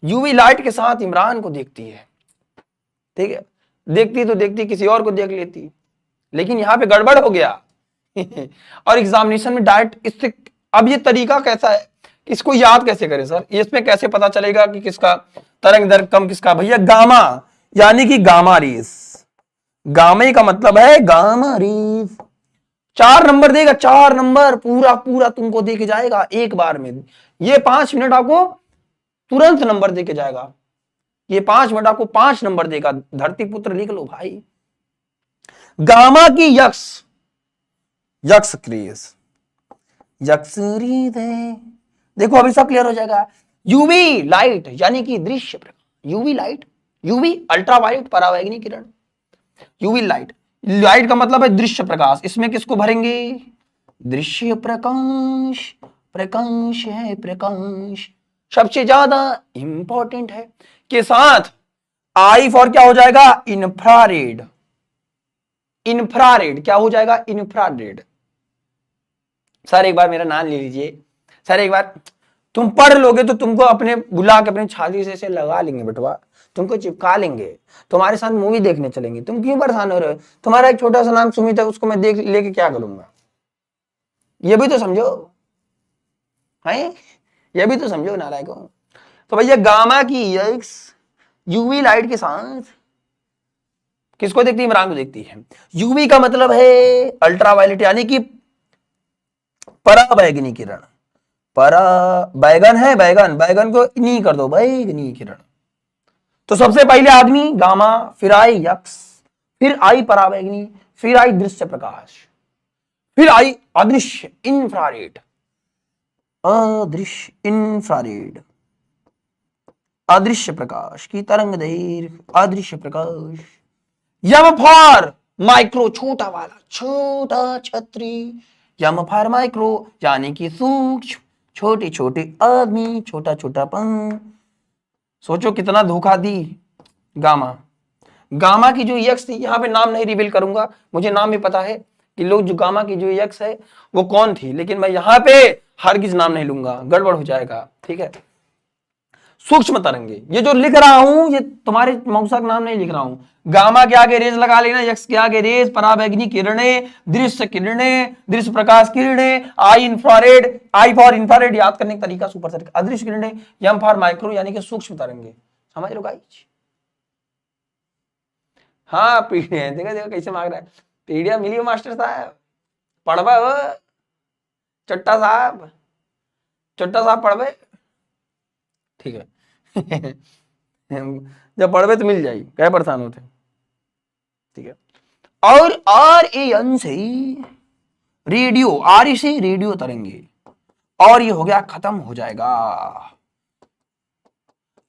यूवी लाइट के साथ इमरान को देखती है, ठीक है। देखती तो देखती किसी और को देख लेती, लेकिन यहां पे गड़बड़ हो गया और एग्जामिनेशन में डायरेक्ट इससे, अब ये तरीका कैसा है, इसको याद कैसे करें सर, इसमें कैसे पता चलेगा कि किसका तरंग दर कम, किसका भैया गामा, यानी कि गामा रेस, गामे का मतलब है गामा रेस। 4 नंबर देगा, 4 नंबर पूरा पूरा तुमको दे के जाएगा एक बार में। ये 5 मिनट आपको तुरंत नंबर दे के जाएगा, ये 5 मिनट आपको 5 नंबर देगा। धरती पुत्र लिख लो भाई। गामा की यक्स, यक्स क्रिएस, यक्स हृदय। देखो अभी सब क्लियर हो जाएगा। यूवी लाइट यानी कि दृश्य प्रकाश, यूवी लाइट, यूवी अल्ट्रावायलेट परावैंगनी किरण, यूवी लाइट, लाइट का मतलब है दृश्य प्रकाश। इसमें किसको भरेंगे? दृश्य प्रकाश, प्रकाश है प्रकाश, सबसे ज्यादा इंपॉर्टेंट है। के साथ आई फॉर क्या हो जाएगा? इंफ्रारेड, इंफ्रारेड क्या हो जाएगा? इंफ्रारेड। सर एक बार मेरा नाम ले लीजिए, सर एक बार तुम पढ़ लोगे तो तुमको अपने बुला के अपनी छाती से लगा लेंगे बेटवा, तुमको चिपका लेंगे, तुम्हारे साथ मूवी देखने चलेंगे। तुम क्यों परेशान हो रहे हो? तुम्हारा एक छोटा सा नाम सुमित है, उसको मैं देख लेके क्या करूंगा? ये भी तो समझो है, ये भी तो समझो नालायकों। तो भैया गामा की यक्स यूवी लाइट के साथ किसको देखती है? इमरान को देखती है। यूवी का मतलब है अल्ट्रावायलेट यानी कि पराबैंगनी किरण। परा बैगन है, बैगन, बैगन को नी कर दो, बैगनी किरण। तो सबसे पहले आदमी गामा, फिर आई यक्स, फिर आई पराबैंगनी, फिर आई दृश्य प्रकाश, फिर आई अदृश्य इंफ्रारेड, अदृश्य इंफ्रारेड, अदृश्य प्रकाश की तरंग दैर्घ्य, अदृश्य प्रकाश। यम फॉर माइक्रो, छोटा वाला, छोटा छतरी, यम फॉर माइक्रो यानी कि सूक्ष्म, छोटे छोटे आदमी, छोटा छोटा पन। सोचो कितना धोखा दी गामा। गामा की जो यक्स थी, यहां पे नाम नहीं रिवील करूंगा, मुझे नाम भी पता है कि लोग जो गामा की जो यक्स है वो कौन थी, लेकिन मैं यहां पे हरगिज नाम नहीं लूंगा, गड़बड़ हो जाएगा, ठीक है। सूक्ष्म तरंगे, ये जो लिख रहा हूं ये तुम्हारे मौसा का नाम नहीं लिख रहा हूं। गामा के आगे रेज लगा लेना, यक्स के आगे रेज, पराबैंगनी किरणें, दृश्य किरणें, दृश्य प्रकाश किरणें, आई इंफ्रारेड, आई फॉर इंफ्रारेड याद करने का तरीका सुपर तरीका, अदृश्य किरणें, एम फॉर माइक्रो यानी कि सूक्ष्म तरंगे। समझ लो गाइस? हाँ पीढ़िया देखा देखा कैसे मांग रहा है, पीढ़िया मिली हो मास्टर साहब, पढ़वा हो चट्टा साहब, चट्टा साहब पढ़वे, ठीक है। जब पढ़वे तो मिल जाएगी, क्या परेशान होते, ठीक है। और आर ए एन से रेडियो, आर से रेडियो तरंगे, और ये हो गया, खत्म हो जाएगा।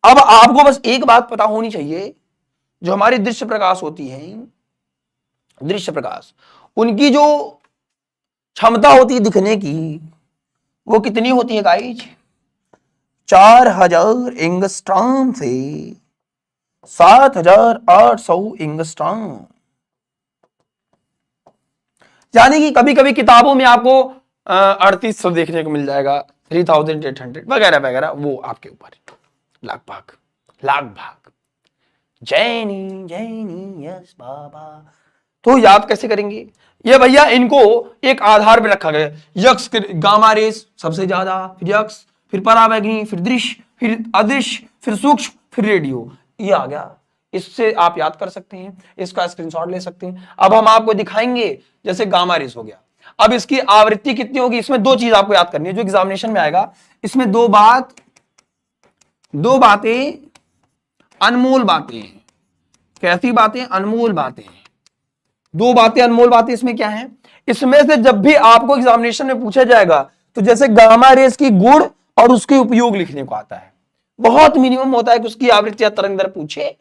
अब आपको बस एक बात पता होनी चाहिए, जो हमारी दृश्य प्रकाश होती है, दृश्य प्रकाश, उनकी जो क्षमता होती है दिखने की, वो कितनी होती है गाइज? 4000 एंगस्ट्रॉम से 7800 एंगस्ट्रॉम। यानी कि कभी कभी किताबों में आपको 3800 देखने को मिल जाएगा, 3800 वगैरह वगैरह, वो आपके ऊपर, लाख भाग, लाख भाग। जैनी जैनी यस बाबा। तो याद कैसे करेंगे ये भैया? इनको एक आधार पे रखा गया, यक्स गामा रेस सबसे ज्यादा, फिर यक्स, फिर पराबैंगनी, फिर दृश्य, फिर अदृश्य, फिर सूक्ष्म, फिर रेडियो, ये आ गया। इससे आप याद कर सकते हैं, इसका स्क्रीनशॉट ले सकते हैं। अब हम आपको दिखाएंगे, जैसे गामा रेस हो गया, अब इसकी आवृत्ति कितनी होगी, इसमें दो चीज आपको याद करनी है जो एग्जामिनेशन में आएगा। इसमें दो बातें अनमोल बातें हैं। कैसी बातें? अनमोल बातें। दो बातें अनमोल बातें इसमें क्या है? इसमें से जब भी आपको एग्जामिनेशन में पूछा जाएगा तो जैसे गामा रेस की गुण और उसके उपयोग लिखने को आता है, बहुत मिनिमम होता है कि उसकी आवृत्ति या तरंग दर पूछे।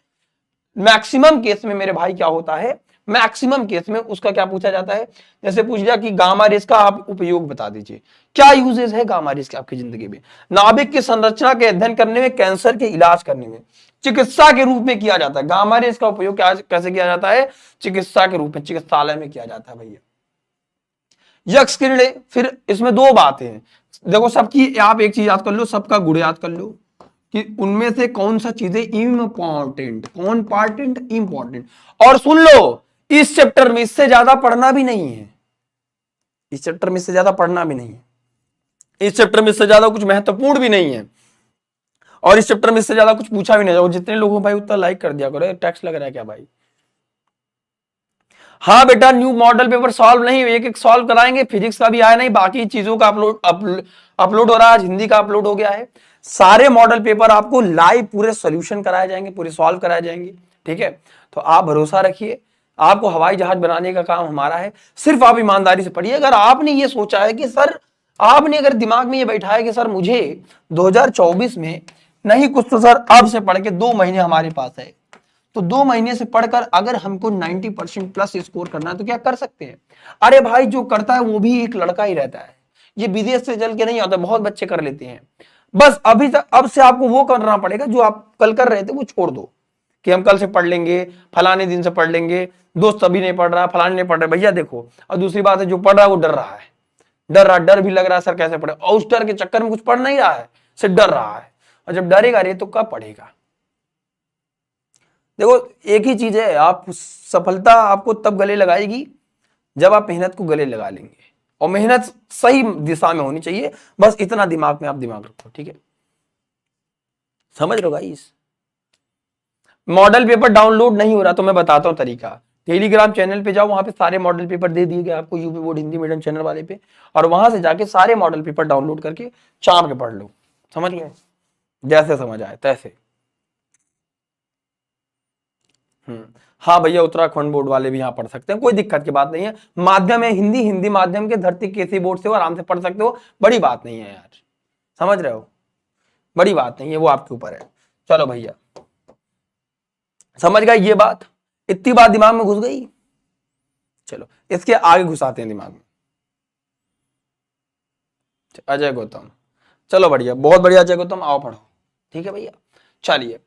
मैक्सिमम केस में मेरे भाई क्या होता है, मैक्सिमम केस में उसका क्या पूछा जाता है, जैसे पूछ लिया कि गामा रेस का आप उपयोग बता दीजिए, क्या यूजेस है गामा रेस के आपकी जिंदगी में? नाभिक की संरचना के अध्ययन करने में, कैंसर के इलाज करने में, चिकित्सा के रूप में किया जाता है। गामा रेस का उपयोग कैसे किया जाता है? चिकित्सा के रूप में, चिकित्सालय में किया जाता है भैया। यक्स किरणें, फिर इसमें दो बातें हैं, देखो सबकी आप एक चीज याद कर लो, सबका गुण याद कर लो कि उनमें से कौन सा चीजें इंपॉर्टेंट, कौन पार्टेंट इंपॉर्टेंट। और सुन लो, इस चैप्टर में इससे ज्यादा पढ़ना भी नहीं है, इस चैप्टर में इससे ज्यादा पढ़ना भी नहीं है, इस चैप्टर में इससे ज्यादा कुछ महत्वपूर्ण भी नहीं है, और इस चैप्टर में इससे ज्यादा कुछ पूछा भी नहीं। और जितने लोगों भाई उतना लाइक कर दिया करो, टैक्स लग रहा है क्या भाई? हाँ बेटा, न्यू मॉडल पेपर सॉल्व नहीं, एक एक सॉल्व कराएंगे, फिजिक्स का भी आया नहीं, बाकी चीजों का अपलोड हो रहा है, आज हिंदी का अपलोड हो गया है। सारे मॉडल पेपर आपको लाइव पूरे सॉल्यूशन कराए जाएंगे, पूरे सॉल्व कराए जाएंगे, ठीक है। तो आप भरोसा रखिए, आपको हवाई जहाज बनाने का काम हमारा है, सिर्फ आप ईमानदारी से पढ़िए। अगर आपने ये सोचा है कि सर, आपने अगर दिमाग में ये बैठा है कि सर मुझे 2024 में नहीं कुछ तो सर अब से पढ़ के 2 महीने हमारे पास है, तो 2 महीने से पढ़कर अगर हमको 90% प्लस स्कोर करना है तो क्या कर सकते हैं। अरे भाई जो करता है वो भी एक लड़का ही रहता है, ये विदेश से चल के नहीं आता, बहुत बच्चे कर लेते हैं। बस अभी तक अब से आपको वो करना पड़ेगा जो आप कल कर रहे थे वो छोड़ दो, कि हम कल से पढ़ लेंगे, फलाने दिन से पढ़ लेंगे, दोस्त अभी नहीं पढ़ रहा, फलाने नहीं पढ़ रहा। भैया देखो, और दूसरी बात है जो पढ़ रहा है वो डर रहा है, डर भी लग रहा है सर कैसे पढ़े, और उस डर के चक्कर में कुछ पढ़ नहीं रहा है, सिर्फ डर रहा है। और जब डरेगा रे तो कब पढ़ेगा। देखो एक ही चीज है, आप सफलता आपको तब गले लगाएगी जब आप मेहनत को गले लगा लेंगे, और मेहनत सही दिशा में होनी चाहिए। बस इतना दिमाग में आप दिमाग रखो, ठीक है, समझ लो गाइस। मॉडल पेपर डाउनलोड नहीं हो रहा तो मैं बताता हूं तरीका। टेलीग्राम चैनल पे जाओ, वहां पे सारे मॉडल पेपर दे दिए गए आपको UP board Hindi medium channel वाले पे, और वहां से जाके सारे मॉडल पेपर डाउनलोड करके चाप के पढ़ लो। समझ गए, जैसे समझ आए तैसे। हाँ भैया, उत्तराखंड बोर्ड वाले भी यहाँ पढ़ सकते हैं, कोई दिक्कत की बात नहीं है। माध्यम है हिंदी, हिंदी माध्यम के धरती किसी बोर्ड से हो आराम से पढ़ सकते हो, बड़ी बात नहीं है यार, समझ रहे हो, बड़ी बात नहीं है, वो आपके ऊपर है। चलो भैया, समझ गए ये बात, इतनी बात दिमाग में घुस गई। चलो इसके आगे घुसाते हैं दिमाग में। अजय गौतम, चलो बढ़िया, बहुत बढ़िया अजय गौतम, आओ पढ़ो, ठीक है भैया। चलिए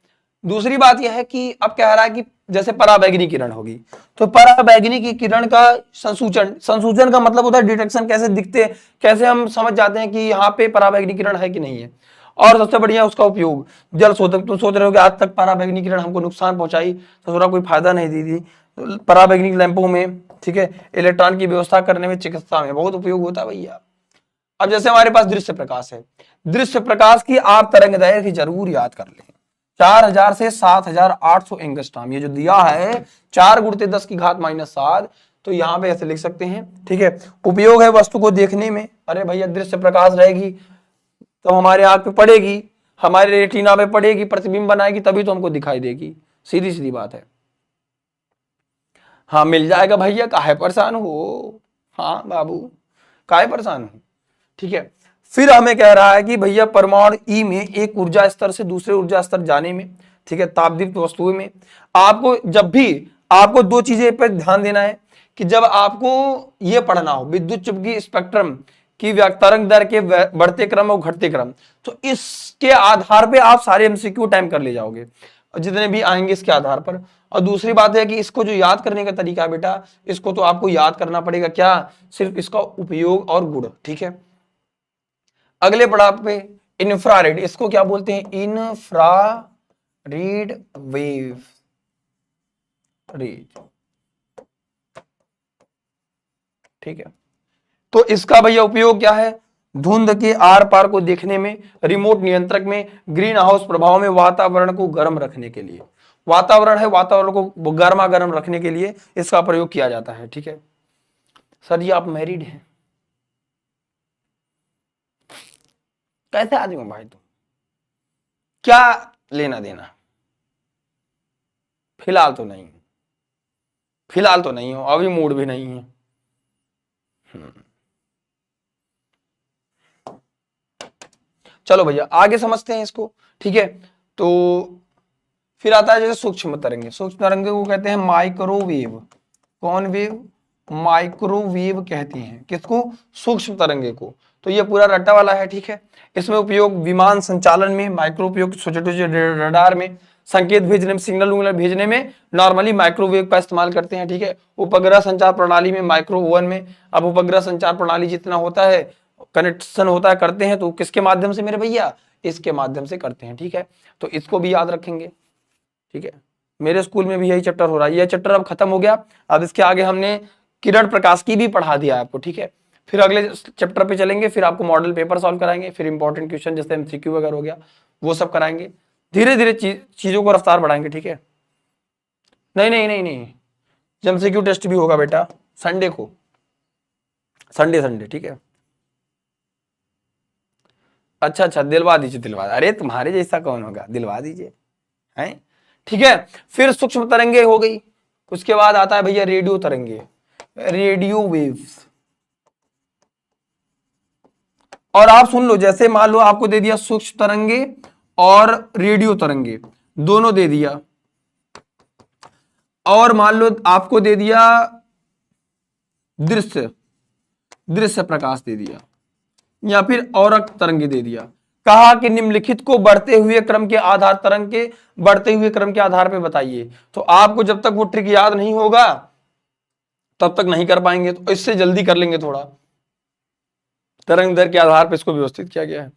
दूसरी बात यह है कि अब कह रहा है कि जैसे पराबैंगनी किरण होगी, तो पराबैंगनी की किरण का संसूचन का मतलब होता है डिटेक्शन, कैसे दिखते, कैसे हम समझ जाते हैं कि यहाँ पे पराबैंगनी किरण है कि नहीं है। और सबसे बढ़िया उसका उपयोग जल शोधक। तुम सोच रहे हो कि आज तक पराबैंगनी किरण हमको नुकसान पहुंचाई, तो थोड़ा कोई फायदा नहीं दी थी। पराबैंगनी लैंपों में, ठीक है, इलेक्ट्रॉन की व्यवस्था करने में, चिकित्सा में बहुत उपयोग होता है भैया। अब जैसे हमारे पास दृश्य प्रकाश है, दृश्य प्रकाश की आप तरंगदैर्घ्य जरूर याद कर लें, 4000 से 7800 एंगस्ट्रॉम, ये जो दिया है 4 × 10⁻⁷। तो यहाँ पे ऐसे लिख सकते हैं, ठीक है। उपयोग है वस्तु को देखने में, अरे भैया दृश्य प्रकाश रहेगी तो हमारे आंख पे पड़ेगी, हमारे रेटिना पे पड़ेगी, प्रतिबिंब बनाएगी, तभी तो हमको दिखाई देगी, सीधी सीधी बात है। हाँ मिल जाएगा भैया, काहे परेशान हो, हाँ बाबू काहे परेशान हो, ठीक है। फिर हमें कह रहा है कि भैया परमाणु ई में एक ऊर्जा स्तर से दूसरे ऊर्जा स्तर जाने में, ठीक है, तापदीप्त वस्तुओं में आपको जब भी आपको 2 चीजें पर ध्यान देना है कि जब आपको ये पढ़ना हो विद्युत चुंबकीय स्पेक्ट्रम की तरंग दर के बढ़ते क्रम और घटते क्रम, तो इसके आधार पे आप सारे एमसीक्यू टाइम कर ले जाओगे, जितने भी आएंगे इसके आधार पर। और दूसरी बात है कि इसको जो याद करने का तरीका है बेटा, इसको तो आपको याद करना पड़ेगा क्या, सिर्फ इसका उपयोग और गुण, ठीक है। अगले पड़ाव पे इंफ्रारेड, इसको क्या बोलते हैं, इंफ्रारेड वेव रेज, ठीक है। तो इसका भैया उपयोग क्या है, धुंध के आर पार को देखने में, रिमोट नियंत्रक में, ग्रीन हाउस प्रभाव में, वातावरण को गर्म रखने के लिए, वातावरण है वातावरण को गर्मा गर्म रखने के लिए इसका प्रयोग किया जाता है, ठीक है। सर जी आप मैरिड हैं, कैसे आदमी हो भाई तुम, क्या लेना देना, फिलहाल तो नहीं, फिलहाल तो नहीं हो, अभी मूड भी नहीं है। चलो भैया आगे समझते हैं इसको, ठीक है। तो फिर आता है जैसे सूक्ष्म तरंगे, सूक्ष्म तरंगे को कहते हैं माइक्रोवेव, कौन वेव, माइक्रोवेव कहते हैं किसको, सूक्ष्म तरंगे को। तो ये पूरा रट्टा वाला है, ठीक है। इसमें उपयोग विमान संचालन में, माइक्रो उपयोग छोटे छोटे रडार में, संकेत भेजने में, सिग्नल उंगल भेजने में नॉर्मली माइक्रोवेव का इस्तेमाल करते हैं, ठीक है। उपग्रह संचार प्रणाली में, माइक्रो ओवन में। अब उपग्रह संचार प्रणाली जितना होता है कनेक्शन होता है करते हैं तो किसके माध्यम से मेरे भैया, इसके माध्यम से करते हैं, ठीक है। तो इसको भी याद रखेंगे, ठीक है। मेरे स्कूल में भी यही चैप्टर हो रहा है, ये चैप्टर अब खत्म हो गया, अब इसके आगे हमने किरण प्रकाश की भी पढ़ा दिया आपको, ठीक है। फिर अगले चैप्टर पे चलेंगे, फिर आपको मॉडल पेपर सॉल्व कराएंगे, फिर इंपॉर्टेंट क्वेश्चन जैसे एमसीक्यू वगैरह हो गया वो सब कराएंगे, धीरे धीरे चीजों को रफ्तार बढ़ाएंगे, ठीक है। नहीं नहीं नहीं नहीं, एमसीक्यू टेस्ट भी होगा बेटा संडे को, संडे, ठीक है। अच्छा दिलवा दीजिए, दिलवा, अरे तुम्हारे जैसा कौन होगा, दिलवा दीजिए, हैं, ठीक है। फिर सूक्ष्म तरंगे हो गई, उसके बाद आता है भैया रेडियो तरंगे, रेडियो वेव्स। और आप सुन लो, जैसे मान लो आपको दे दिया सूक्ष्म तरंगे और रेडियो तरंगे, दोनों दे दिया, और मान लो आपको दे दिया दृश्य, दृश्य प्रकाश दे दिया, या फिर औरक तरंगे दे दिया। कहा कि निम्नलिखित को बढ़ते हुए क्रम के आधार, तरंग के बढ़ते हुए क्रम के आधार पे बताइए। तो आपको जब तक वो ट्रिक याद नहीं होगा तब तक नहीं कर पाएंगे, तो इससे जल्दी कर लेंगे थोड़ा। तरंग दर के आधार पर इसको व्यवस्थित किया गया है।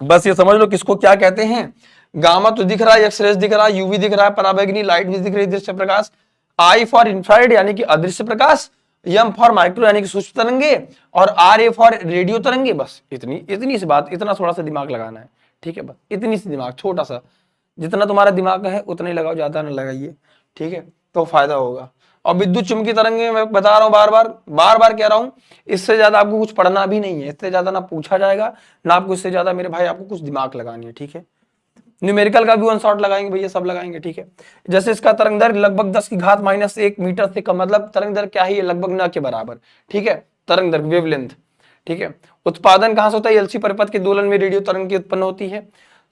बस ये समझ लो किसको क्या कहते हैं। गामा तो दिख रहा है, एक्सरेज दिख रहा है, यूवी दिख रहा है, पराबैंगनी लाइट भी दिख रही है, दृश्य प्रकाश। आई फॉर इंफ्रारेड यानी कि अदृश्य प्रकाश, एम फॉर माइक्रो यानी कि सूक्ष्म तरंगे, और आर ए फॉर रेडियो तरंगे। बस इतनी सी बात, इतना थोड़ा सा दिमाग लगाना है, ठीक है। बस इतनी सी दिमाग, छोटा सा, जितना तुम्हारा दिमाग है उतना ही लगाओ, ज्यादा ना लगाइए, ठीक है, तो फायदा होगा। और विद्युत चुंबकीय तरंगे मैं बता रहा हूं, बार बार कह रहा हूं, इससे ज्यादा आपको कुछ पढ़ना भी नहीं है, इससे ज्यादा ना पूछा जाएगा ना आपको, इससे ज्यादा मेरे भाई आपको कुछ दिमाग लगानी है, ठीक है। न्यूमेरिकल का भी वन शॉट लगाएंगे भैया, सब लगाएंगे, ठीक है। जैसे इसका तरंग दैर्घ्य लगभग 10 की घात -1 मीटर से कम, मतलब तरंग दैर्घ्य क्या है, लगभग न के बराबर, ठीक है, तरंग दैर्घ्य वेवलेंथ, ठीक है। उत्पादन कहां से होता है, एलसी परिपथ के दोलन में रेडियो तरंग की उत्पन्न होती है।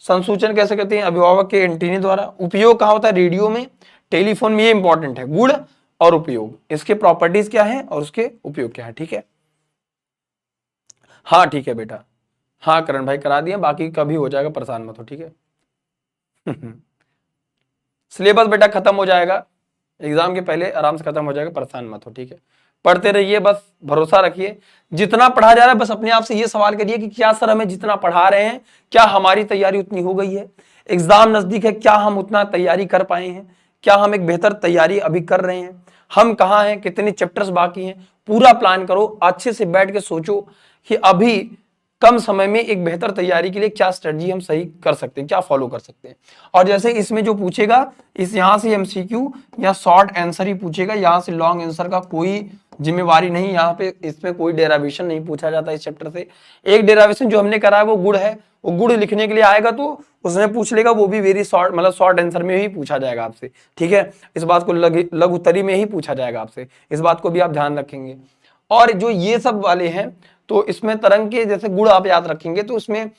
संसूचन कैसे करते हैं, अभिभावक के एंटीने द्वारा। उपयोग कहां होता है, रेडियो में, टेलीफोन में, ये इंपॉर्टेंट है, गुण और उपयोग, इसके प्रॉपर्टीज क्या है और उसके उपयोग क्या है, ठीक है। हाँ ठीक है बेटा, हाँ करण भाई करा दिया, बाकी कभी हो जाएगा, परेशान मत हो, ठीक है। सिलेबस बेटा खत्म हो जाएगा एग्जाम के पहले, आराम से खत्म हो जाएगा, परेशान मत हो, ठीक है। पढ़ते रहिए, बस भरोसा रखिए, जितना पढ़ा जा रहा है बस अपने आप से ये सवाल करिए कि क्या सर हमें जितना पढ़ा रहे हैं, क्या हमारी तैयारी उतनी हो गई है, एग्जाम नजदीक है, क्या हम उतना तैयारी कर पाए हैं, क्या हम एक बेहतर तैयारी अभी कर रहे हैं, हम कहाँ हैं, कितने चैप्टर्स बाकी हैं। पूरा प्लान करो, अच्छे से बैठ के सोचो कि अभी कम समय में एक बेहतर तैयारी के लिए क्या स्ट्रेटजी हम सही कर सकते हैं, क्या फॉलो कर सकते हैं। और जैसे इसमें जो पूछेगा, इस यहां से एमसीक्यू या शॉर्ट आंसर ही पूछेगा, यहां से लॉन्ग आंसर का कोई जिम्मेवारी नहीं, यहाँ पे इसमें कोई डेरिवेशन नहीं पूछा जाता इस चैप्टर से। एक डेरिवेशन जो हमने करा है वो गुण है, वो गुण लिखने के लिए आएगा तो उसमें पूछ लेगा, वो भी वेरी शॉर्ट, मतलब शॉर्ट आंसर में ही पूछा जाएगा आपसे, ठीक है। इस बात को लघु उत्तरी में ही पूछा जाएगा आपसे, इस बात को भी आप ध्यान रखेंगे। और जो ये सब वाले हैं, तो इसमें तरंग के जैसे गुण आप याद रखेंगे, तो उसमें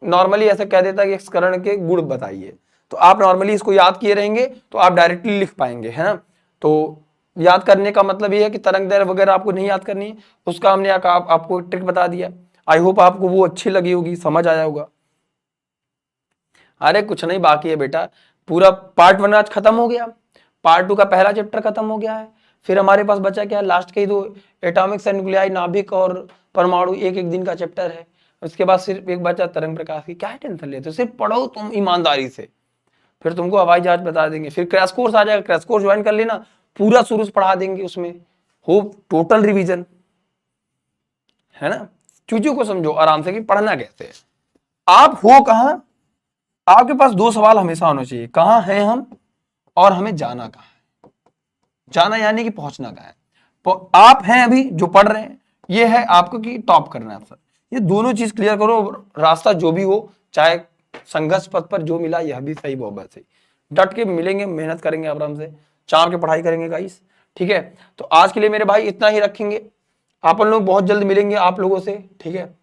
नॉर्मली ऐसे कह देता है कि इस करण के गुण बताइए, तो आप नॉर्मली इसको याद किए रहेंगे तो आप डायरेक्टली लिख पाएंगे, है ना। तो याद करने का मतलब ये है कि तरंग दैर्घ्य वगैरह आपको नहीं याद करनी है, उसका हमने आपको ट्रिक बता दिया। आई होप आपको वो अच्छी लगी होगी, समझ आया होगा। अरे कुछ नहीं बाकी है बेटा, पूरा पार्ट 1 आज खत्म हो गया, पार्ट 2 का पहला चैप्टर खत्म हो गया है। फिर हमारे पास बचा क्या, लास्ट के 2 एटॉमिक्स एंड न्यूक्लियाई, नाभिक और परमाणु, एक दिन का चैप्टर है। उसके बाद सिर्फ एक बचा तरंग प्रकाश की। क्या टेंशन लेते हो, सिर्फ पढ़ो तुम ईमानदारी से, फिर तुमको हवाई जहाज बता देंगे। फिर क्रैश कोर्स आ जाएगा, क्रैश कोर्स ज्वाइन कर लेना, पूरा शुरू से पढ़ा देंगे, उसमें हो टोटल रिवीजन, है ना। चीजों को समझो आराम से कि पढ़ना कैसे है। आप हो कहां, आपके पास 2 सवाल हमेशा होना चाहिए, कहां हैं हम और हमें जाना कहां है। जाना यानी कि पहुंचना कहां है। तो आप हैं अभी जो पढ़ रहे हैं, ये है आपको कि टॉप करना है सर, ये दोनों चीज क्लियर करो। रास्ता जो भी हो, चाहे संघर्ष पथ पर जो मिला यह भी सही बहुत सही, डट के मिलेंगे, मेहनत करेंगे, आराम से चाप के पढ़ाई करेंगे गाइस, ठीक है। तो आज के लिए मेरे भाई इतना ही रखेंगे, अपन लोग बहुत जल्द मिलेंगे आप लोगों से, ठीक है।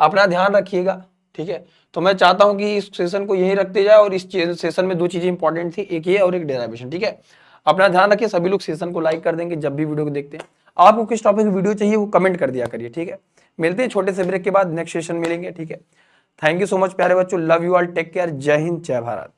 अपना ध्यान रखिएगा, ठीक है। तो मैं चाहता हूं कि इस सेशन को यही रखते जाए, और इस सेशन में 2 चीजें इंपॉर्टेंट थी, एक ये और एक डेरिवेशन, ठीक है। अपना ध्यान रखिए, सभी लोग सेशन को लाइक कर देंगे जब भी वीडियो को देखते हैं। आपको किस टॉपिक की वीडियो चाहिए वो कमेंट कर दिया करिए, ठीक है। मिलते हैं छोटे से ब्रेक के बाद, नेक्स्ट सेशन मिलेंगे, ठीक है। थैंक यू सो मच प्यारे बच्चों, love you all, take care, जय हिंद, जय भारत।